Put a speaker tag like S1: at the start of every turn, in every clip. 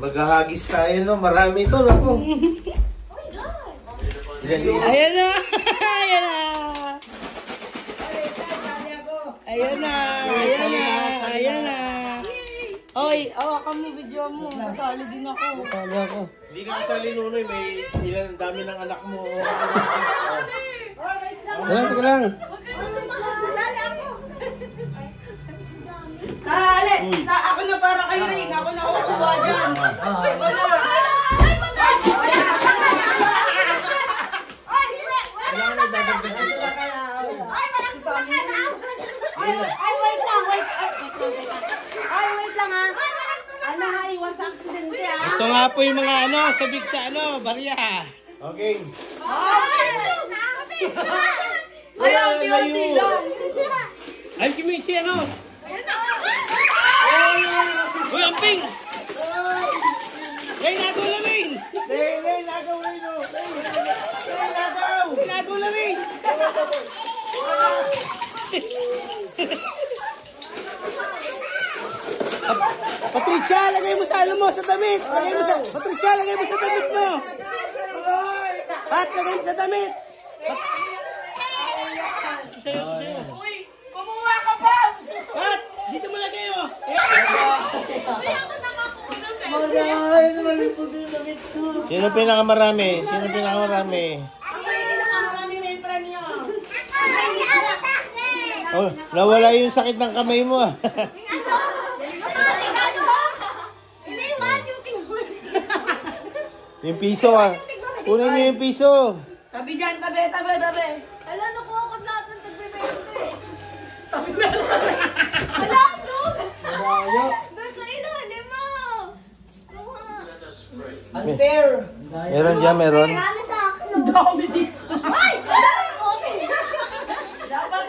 S1: Maghahagis tayo, no? Marami ito, naku.
S2: Ayan na! Ayan na! Ayan na! Ayan na! Ayan na! Oy, awakan mo video mo. Kasali din ako.
S1: Kasali ako. Hindi ka kasali, Nunoy. May ilan dami ng anak mo. Teka lang.
S2: Sali! Ako na para kay Ring. Ako na kukuha dyan.
S3: Ito nga po yung mga sabik sa barya.
S1: Okay.
S3: Ay, si Mixi Uy, ang ping! Ray, nagaw na rin!
S1: Ray, nagaw rin, no? Ray, nagaw!
S3: Nagaw na rin! Patricia, lagay mo sa mo, sa damit! Patricia, lagay mo sa damit mo! Pat, lagay mo sa damit!
S2: Uy, kumuha ka pa!
S3: Pat, dito mo lagay, oh!
S1: Sino pinakamarami? Sino pinakamarami?
S2: May premyo.
S1: Oh, nawala yung sakit ng kamay mo, ah. Yung piso, ah. Kunin niyo yung piso.
S2: Tabi dyan, tabi.
S4: Alam, nakuha ko lahat ng tagbe-bento eh.
S2: Tabi na lang.
S4: Alam, doon! Doon sa ilalim mo!
S2: Unfair.
S1: Meron dyan, meron.
S4: Marami sa akin.
S2: Ang dami dito. Ay! Dapat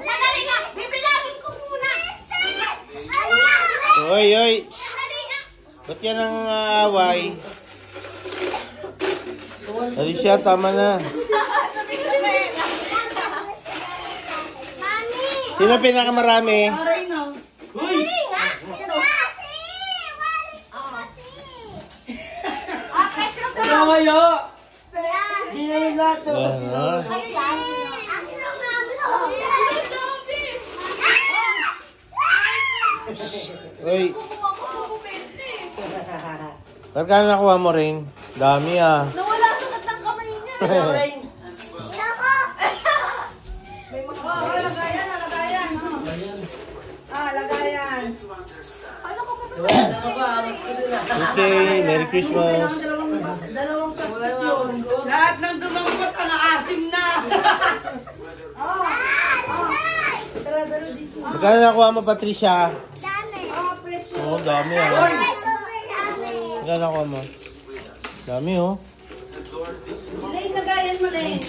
S4: Madali nga! Bibilangin ko muna!
S1: Oy. Ba't yan ang away? Alicia, tama na. Sino pinakamarami?
S2: Aray na.
S3: Uy!
S2: Kawayo! Hindi na yung lahat to.
S1: Oy. Pagkano nakuha mo rin? Dami, ah.
S4: Nawala sa ng kamay niya.
S2: Rain.
S4: Lagayan.
S1: Okay, Merry Christmas.
S2: Dalawang plastic yun. Lahat ng dumangkot, asim na.
S1: Pagkano nakuha mo, Patricia?
S4: Dami.
S1: Oo, dami, ah. Pagkano nakuha mo? Dami, oh.
S2: Lagayan mo, Lane.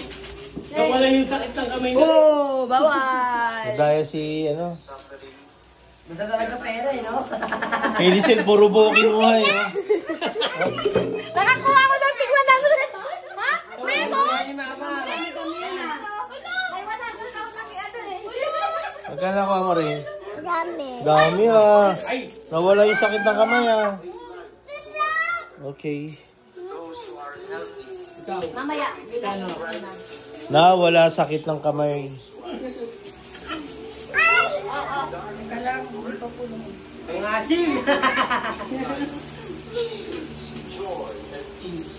S3: Nawala yung sakit ng kamay niya.
S2: Oh, bawal.
S1: Dahil si,
S2: Basta talaga pera, no?
S1: Kailisel, puro buo kinuha, eh.
S4: Nakakuha ko ng tigwa na ha? Meron?
S1: Pagkano nakuha mo rin?
S4: Dami.
S1: Dami, ah. Nawala yung sakit ng kamay, ah. Okay.
S4: Mamaya.
S1: Nawala sakit ng kamay.
S2: Ang asim.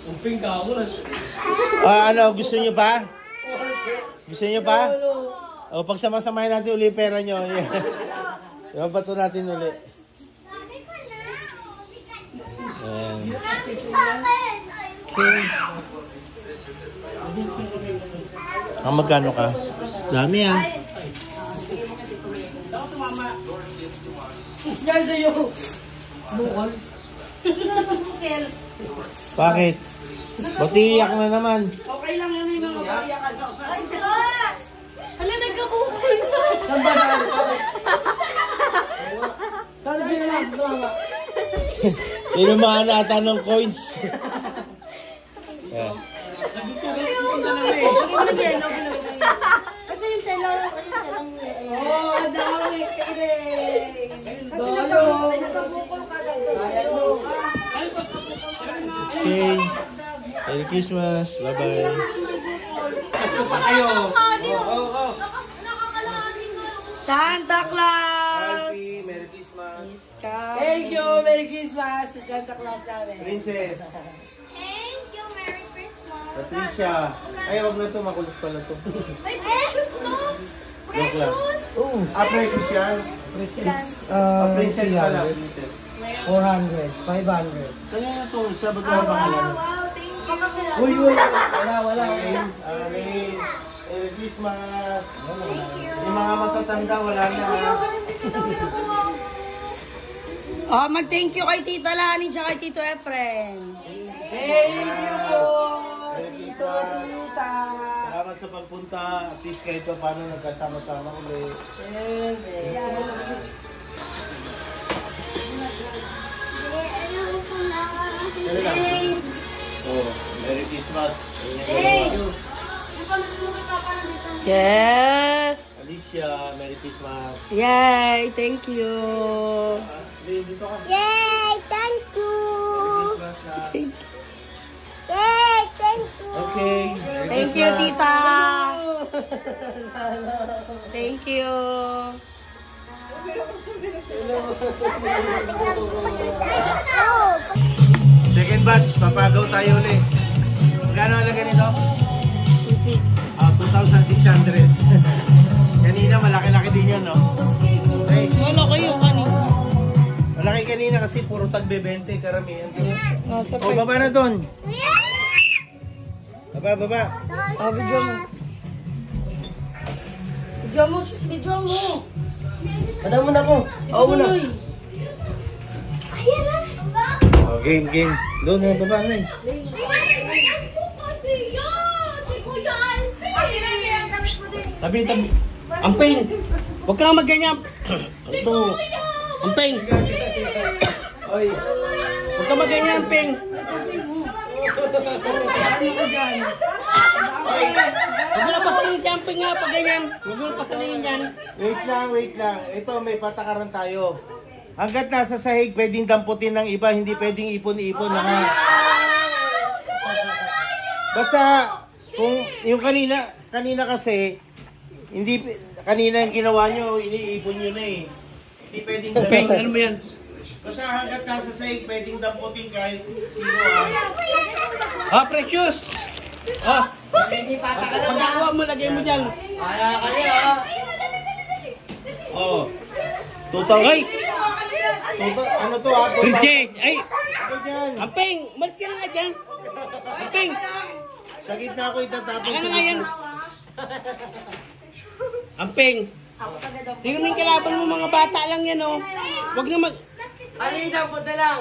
S3: Ang ping ka ako.
S1: Gusto niyo pa? Gusto niyo pa? O, pagsama-samahin natin uli pera nyo. Yung bato natin uli. Ayan. Okay. Ang magkano ka? Dami, ah.
S2: Yan sa'yo. Bukol. Bukol.
S1: Bakit? Ba't iiyak na naman?
S2: Okay lang yan, may mga pariyakan.
S4: Hala, nagkabukol na.
S2: Sabi na lang, mama.
S1: Inumahan ata ng coins. Yeah.
S2: Ito yung telo. Oh,
S1: Okay. Merry Christmas. Bye-bye.
S2: Santa Claus!
S1: Alfie, Merry Christmas.
S3: Thank you! Merry Christmas sa Santa Claus namin.
S1: Princess.
S4: Thank you, Merry Christmas.
S1: Patricia. Ay, wag na to. Makulit pala to.
S4: Ay, precious to.
S1: Joke lang.
S4: Precious.
S1: Precious yan.
S3: It's,
S1: Princess pala. Princess.
S3: 400, 500.
S1: Kaya na to. Isa ba ito ang pangalan?
S4: Wow, thank you.
S3: Uy, wala.
S1: Amen. Merry Christmas. Yung mga matatanda, wala na.
S2: Oh, mag-thank you kay Tita Lani at kay Tito Efren.
S3: Thank you po!
S1: Merry Christmas. Salamat sa pagpunta. At least kahit pa paano nagkasama-sama ulit. Oh, Merry Christmas.
S2: Yes!
S1: Alicia, Merry Christmas.
S2: Yay! Thank you!
S1: Dito ka.
S4: Yay, thank you.
S1: Christmas na.
S4: Yay, thank you.
S1: Okay. Merry
S2: Thank you,
S1: Christmas.
S2: Tita! Thank you!
S1: Second batch, papagaw tayo ulit. Magkano halaga nito? 2,600. Kanina, malaki-laki din yun, no? Hey,
S2: Wala kayo kanina.
S1: malaki kanina kasi puro tagbe-20, karamihan.
S2: Nasa
S1: O, baba na doon. Baba.
S2: Oh, video mo. Video mo.
S3: Madam mo na ko.
S2: Oo mo na.
S4: Ayan na.
S1: Oh, game. Doon na, baba na eh.
S3: Tabi. Amping! Huwag ka magganyan. Ito. Amping!
S1: Oy,
S3: Huwag ka magganyan, Amping! Huwag mo na pasalingin si Amping nga pag ganyan. Huwag mo na pasalingin yan.
S1: wait lang. Ito, may patakaran tayo. Hanggat nasa sahig, pwedeng damputin ng iba, hindi pwedeng ipon-ipon na nga. Basta, kung yung kanina kasi, hindi, kanina yung ginawa nyo, iniipon nyo na eh. Hindi pwedeng
S3: Amping,
S1: gano'n.
S3: ano mo yan?
S1: Basta hanggat nasa sahig, pwedeng damputin kahit sino
S3: Precious! Pagkakuha mo, lagay mo dyan.
S1: Oh. 2,000. Ano to ha? 2,000.
S3: Princess! Ay!
S1: Ano dyan?
S3: Amping! Umalis ka na nga dyan. Amping!
S1: Sa gitna ako itatapos
S3: Ano
S1: sa
S3: nga yan?
S1: gitna.
S3: Amping! Tingnan mo yung kalaban mo, mga bata lang yan, oh. Huwag na mag...
S5: Alina, punta lang.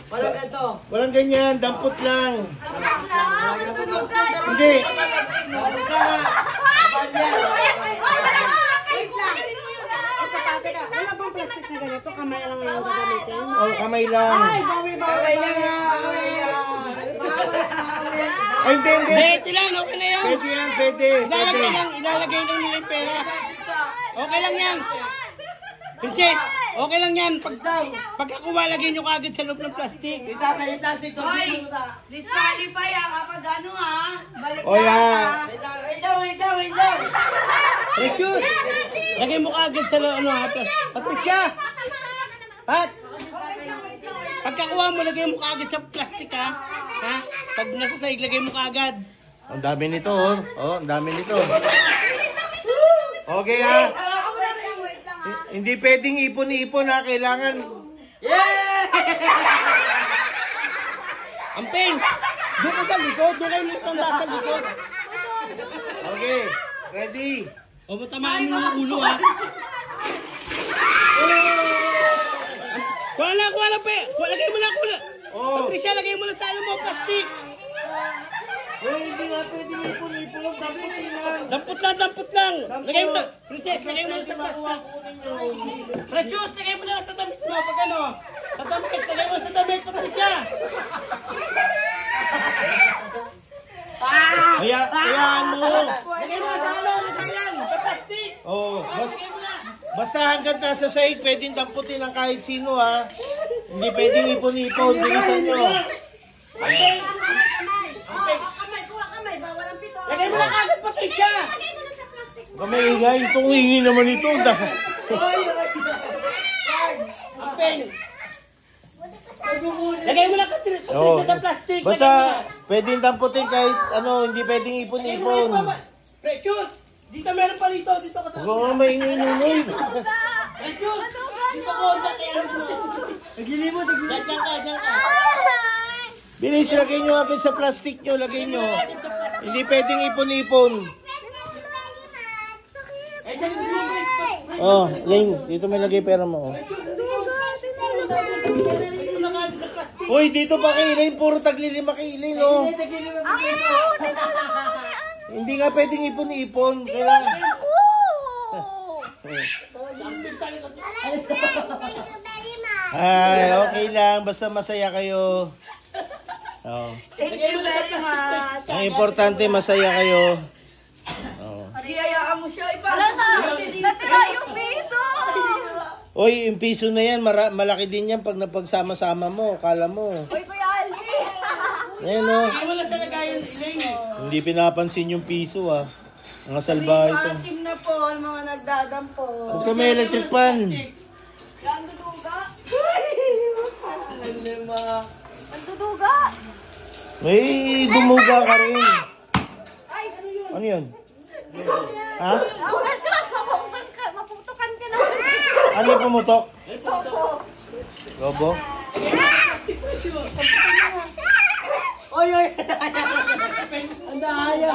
S5: Walang ganito.
S1: Walang ganyan, dampot lang. Hindi.
S5: Punta nga. Kapag yan.
S6: Wala bang plastic na ganito? Kamay lang ngayon gagamitin?
S1: Oh, kamay lang.
S5: Kaway lang nga. Kaway lang.
S1: Ay, hindi.
S3: Pwede lang, okay na yan.
S1: Pwede yan, pwede.
S3: Ilalagay lang nila yung pera. Okay lang yan. Princess, okay lang yan. Pagkakuha, lagay nyo kagad sa loob ng plastic.
S5: Itatay yung plastic to.
S2: Hoy! Disqualify kapag ano ha? Balik
S1: Oh, yeah.
S5: Wait lang.
S3: Precious, lagay mo kagad sa loob, Patricia! Pat! Pagkakuha mo, lagay mo kagad sa plastic, ha? Ha? Pag nasa sahig, lagay mo kagad.
S1: Ang dami nito, oh. Oh, ang dami nito. Okay, ha? Hindi pwedeng ipon-ipon, ha? Kailangan.
S3: Amping! Doon ka sa likod, doon kayo nitanda sa likod.
S1: Okay, ready?
S3: O, matamaan mo yung ulo, ha? Kuha lang, pe! Lagay mo lang,
S1: Oh.
S3: Patricia, lagay mo lang sa ano mo, plastic!
S1: Oh, hindi nga pwedeng ipon-ipon.
S3: Dampot lang! Lagay mo lang! Princess, lagay mo lang sa plastic! Precious, lagay mo lang sa damit mo, pag ano? Sa damit, lagay mo sa damit, Patricia!
S1: Hayaan mo.
S3: Lagay mo lang sa ano, lagay yan, sa plastic!
S1: Oh,
S3: Lagay mo lang!
S1: Basta hanggang nasa sahig, pwedeng damputin ng kahit sino ha. Hindi pwedeng ipon-ipon. Bilisan nyo.
S6: Kamay, kuha kamay. Bawal ang pito.
S3: Lagay mo lang agad pati siya.
S1: Kamay ingay. Itong hingi naman ito.
S3: Ampeng. Lagay mo lang pati
S1: Oo.
S3: sa plastic.
S1: Basta pwedeng damputin kahit ano, hindi pwedeng ipon-ipon.
S3: Precious. Dito meron pa dito. Dito ka sa...
S1: Huwag nga maingay-ingay.
S3: Precious. Dito ko. Kaya ano mo. Nagilimot. Diyan ka.
S1: Bilis, lagay nyo agad sa plastic nyo. Lagay nyo. Hindi pwedeng ipon-ipon.
S3: Ay, dyan yung
S1: Oh, Ling, dito may lagay pera mo. Oh. Uy, dito pa kailin. Puro taglilima kailin, oh. Hindi nga pwedeng ipon-ipon. Kailangan. Ay, okay lang. Basta masaya kayo. Oh.
S2: Thank you very much.
S1: Ang importante, masaya kayo. Oh.
S2: Hayaan mo siya.
S4: Natira yung piso!
S1: Uy, yung piso na yan, malaki din yan pag napagsama-sama mo. Kala mo.
S4: Uy, Kuya Alvin!
S1: Ayan, oh.
S3: Kaya wala sa lagayan, Elaine.
S1: Hindi pinapansin yung piso, ah. Mga salbahe ito.
S2: Asim na po ang mga nagdadampo.
S1: Basta may electric fan.
S4: Ang duduga! Ang duduga!
S1: May dumuga ka rin. Ano yun? Ha?
S4: Maputukan ka na!
S1: Ano yung pumutok? Robo?
S2: Oy! Ang daya!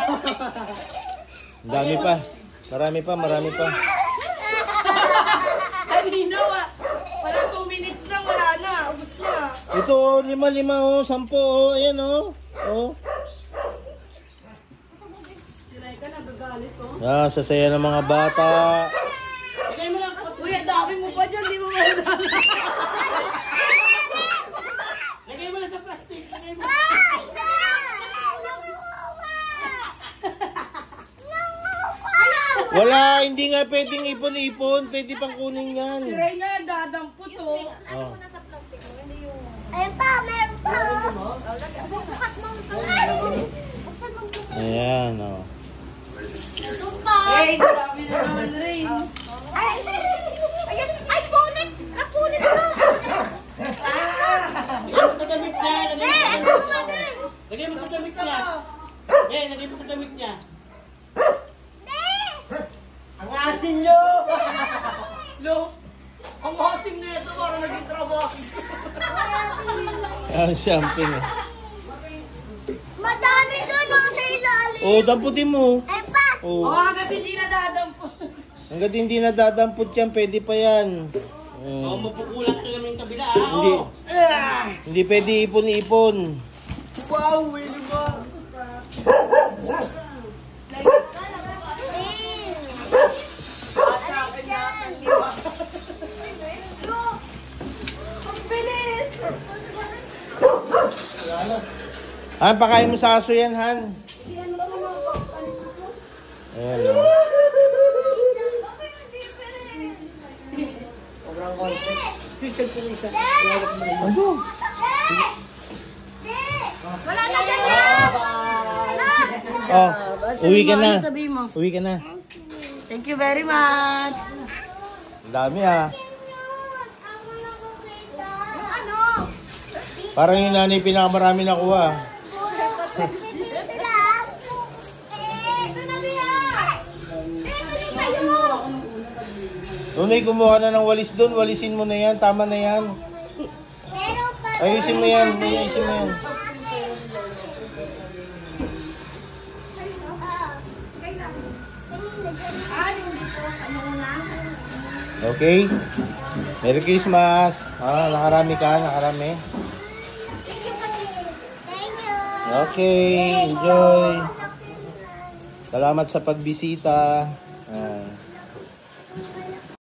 S1: Ang dami pa. Marami pa.
S2: Kanina, walang 2 minutes lang, wala na. Ubus na.
S1: Ito, 5, oh. 10, oh. Ayan, oh. Oh. Ah, sasaya ng mga bata.
S3: Lagay mo lang.
S2: Uy, ang dami mo pa dyan, di mo mawala.
S3: Lagay mo lang sa plastic. Lagay mo.
S1: Wala, hindi nga pwedeng ipon-ipon. Pwede pang kunin yan.
S2: Ray na, dadampo to.
S1: Oh.
S4: Ayun pa, meron pa! Bukat mo!
S1: Ayan, oh.
S2: Hey, ang dami na naman, Ray.
S4: Ayan! Ay, punit! Napunit ko!
S3: Lagay mo sa damit niya. Lagay mo sa damit niya. Lagay mo sa damit niya.
S2: Ang asin nyo! Lo, ang asin na ito, parang naging trabaho.
S1: Ah, something, eh.
S4: Madami doon sa ilalim!
S1: Oh, damputin mo.
S4: Ay pa!
S2: O,
S1: Oh.
S2: agad hindi na dadampo.
S1: Hanggat hindi nadadampot yan, pwede pa yan.
S3: Oo, mapukulang ka naman yung kabila.
S1: Hindi. Hindi pwede ipon-ipon.
S2: Wow, Willy mo.
S4: Ang bilis!
S1: Han, pakain mo sa aso yan, Han. Ayan, oh. Ano?
S4: Wala na dyan!
S1: Oh, uwi ka na.
S2: Sabihin mo.
S1: Uwi ka na.
S2: Thank you very much.
S1: Ang dami, ha.
S4: Ako nakukita. Ano?
S1: Parang yung nanay pinakamarami nakuha.
S4: Ito na biya! Ito din sa'yo!
S1: Tunay, kumuha na ng walis doon. Walisin mo na yan. Tama na yan.
S4: Pero pa...
S1: Ayusin mo yan. Ayusin mo yan. Okay. Merry Christmas. Ah, nakarami ka. Nakarami.
S4: Thank you!
S1: Okay. Enjoy. Salamat sa pagbisita.